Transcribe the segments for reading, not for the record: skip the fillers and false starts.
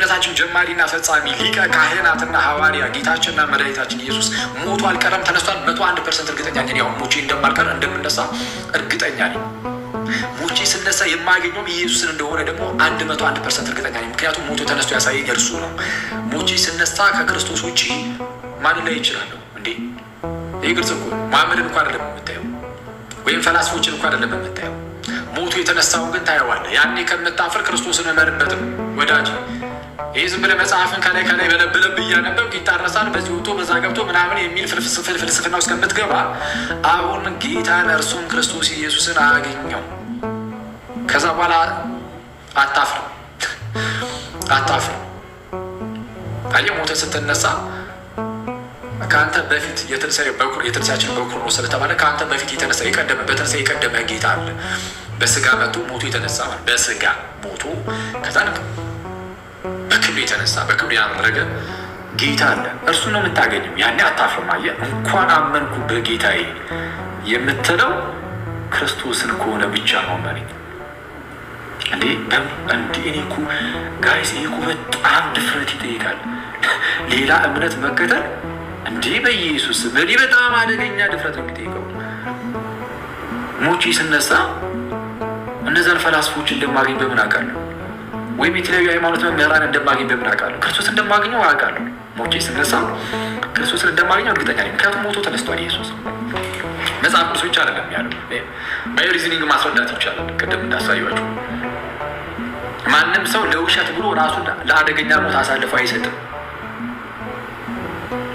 የእምነታችን ጀማሪና ፈጻሚ ሊቀ ካህናትና ሐዋርያ ጌታችንና መድኃኒታችን ኢየሱስ ሞቶ አልቀረም፣ ተነስቷል። 101% እርግጠኛ ነኝ። ያው ሞቼ እንደማልቀር እንደምነሳ እርግጠኛ ነኝ። ሞቼ ስነሳ የማገኘውም ኢየሱስን እንደሆነ ደግሞ 101% እርግጠኛ ነኝ። ምክንያቱም ሞቶ ተነስቶ ያሳየኝ እርሱ ነው። ሞቼ ስነሳ ከክርስቶስ ውጪ ማንን ላይ ይችላለሁ እንዴ? ይህ ግልጽ እኮ መሐመድን እንኳን አይደለም የምታየው፣ ወይም ፈላስፎችን እንኳን አይደለም የምታየው። ሞቶ የተነሳውን ግን ታየዋለህ። ያኔ ከምታፍር ክርስቶስን እመንበትም ወዳጅ። ይህ ዝም ብለህ መጽሐፍን ከላይ በለብለብ እያነበብክ ይታረሳል፣ በዚህ ወጥቶ በዛ ገብቶ ምናምን የሚል ፍልስፍና ውስጥ ከምትገባ አሁን ጌታን እርሱም ክርስቶስ ኢየሱስን አገኘው። ከዛ በኋላ አታፍርም። አየህ፣ ሞተህ ስትነሳ ከአንተ በፊት የትንሣኤያችን በኩር ነው ስለተባለ ከአንተ በፊት በትንሣኤ የቀደመ ጌታ አለ። በስጋ መቶ ሞቶ የተነሳ ማለት በስጋ ሞቶ ከዛ በክብር የተነሳ በክብር ያደረገ ጌታ አለ። እርሱ ነው የምታገኘው። ያኔ አታፍርም። አየህ፣ እንኳን አመንኩ በጌታዬ የምትለው ክርስቶስን ከሆነ ብቻ ነው መሪኝ። እኔ እኮ ጋይስ፣ ይሄ እኮ በጣም ድፍረት ይጠይቃል። ሌላ እምነት መከተል እንዴ በኢየሱስ እኔ በጣም አደገኛ ድፍረት ነው የሚጠይቀው። ሞቼ ስነሳ እነዛን ፈላስፎች እንደማገኝ በምን አውቃለሁ? ወይም የተለያዩ ሃይማኖት መምህራን እንደማገኝ በምን አውቃለሁ? ክርስቶስ እንደማገኘው አውቃለሁ። ሞቼ ስነሳ ክርስቶስን እንደማገኘው እርግጠኛ ነኝ። ምክንያቱም ሞቶ ተነስቷል ኢየሱስ። መጽሐፍ ቅዱስ ብቻ አይደለም ያለው፣ በሪዝኒንግ ማስረዳት ይቻላል። ቅድም እንዳሳያችሁ ማንም ሰው ለውሸት ብሎ ራሱን ለአደገኛ ሞት አሳልፎ አይሰጥም።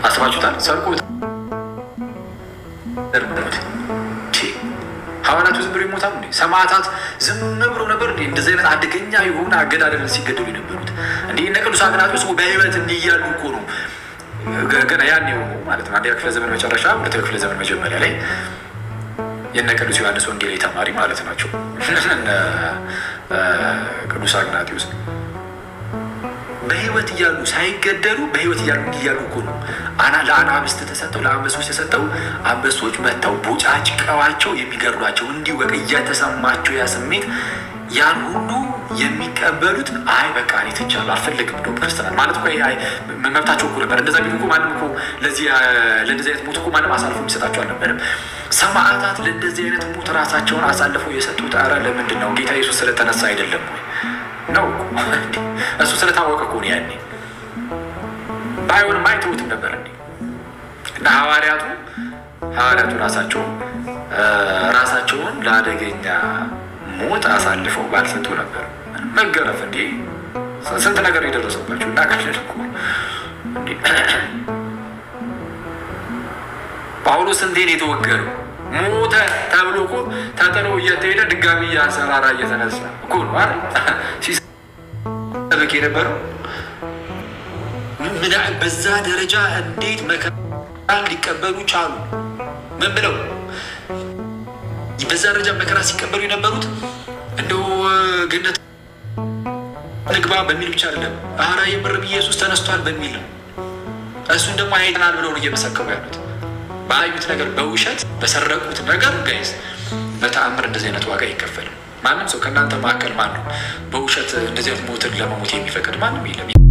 አስባችሁታል? ሰርቆ ሐዋርያቱ ዝም ብሎ ይሞታሉ እንዴ? ሰማዕታት ዝም ብሎ ነበር እንዴ? እንደዚህ አይነት አደገኛ የሆነ አገዳደልን ሲገደሉ የነበሩት እንዴ? እነ ቅዱስ አግናጢዮስ በህይወት እንዲያሉ እኮ ነው ገና ያን የሆኑ ማለት ነው። አንደኛ ክፍለ ዘመን መጨረሻ፣ ሁለተኛ ክፍለ ዘመን መጀመሪያ ላይ የነ ቅዱስ ዮሐንስ ወንጌላዊ ተማሪ ማለት ናቸው ቅዱስ አግናጢዮስ። በህይወት እያሉ ሳይገደሉ በህይወት እያሉ እኮ ነው ለአናብስት ተሰጠው፣ ለአንበሶች ተሰጠው። አንበሶች መጥተው ቦጫጭቀዋቸው የሚገድሏቸው እንዲሁ በቃ እየተሰማቸው ያ ስሜት ያን ሁሉ የሚቀበሉት አይ በቃ እኔ ትቻለሁ አልፈልግም ብሎ ክርስትና ማለት እኮ መብታቸው እኮ ነበር። እንደዛ ቢሉ እኮ ማንም እኮ ለእንደዚህ አይነት ሞት እኮ ማንም አሳልፎ የሚሰጣቸው አልነበረም። ሰማዕታት ለእንደዚህ አይነት ሞት ራሳቸውን አሳልፈው የሰጡት ኧረ ለምንድን ነው? ጌታ ኢየሱስ ስለተነሳ አይደለም ወይ ነው? እሱ ስለታወቀ እኮ ነው። ያኔ ባይሆንም አይተውትም ነበር እንዴ? እና ሐዋርያቱ ራሳቸውን ለአደገኛ ሞት አሳልፈው ባልሰጡ ነበር። መገረፍ እንዴ ስንት ነገር የደረሰባቸው እና ቀለል እኮ ጳውሎስ እንዴት የተወገረው ሞተ ተብሎ እኮ ተጥሎ እየተሄደ ድጋሚ እያንሰራራ እየተነሳ እኮ ነው አይደል ሲሰብክ የነበረው። ምን በዛ ደረጃ እንዴት መከራ ሊቀበሉ ቻሉ? ምን ብለው በዛ ደረጃ መከራ ሲቀበሉ የነበሩት እንደው ገነት ንግባ በሚል ብቻ አይደለም፣ ኧረ የምርም ኢየሱስ ተነስቷል በሚል ነው። እሱን ደግሞ አይተናል ብለው ነው እየመሰከሩ ያሉት። ባዩት ነገር በውሸት በሰረቁት ነገር ጋይስ በተአምር እንደዚህ አይነት ዋጋ አይከፈልም። ማንም ሰው ከእናንተ መካከል ማን ነው በውሸት እንደዚህ አይነት ሞትን ለመሞት የሚፈቅድ? ማንም የለም።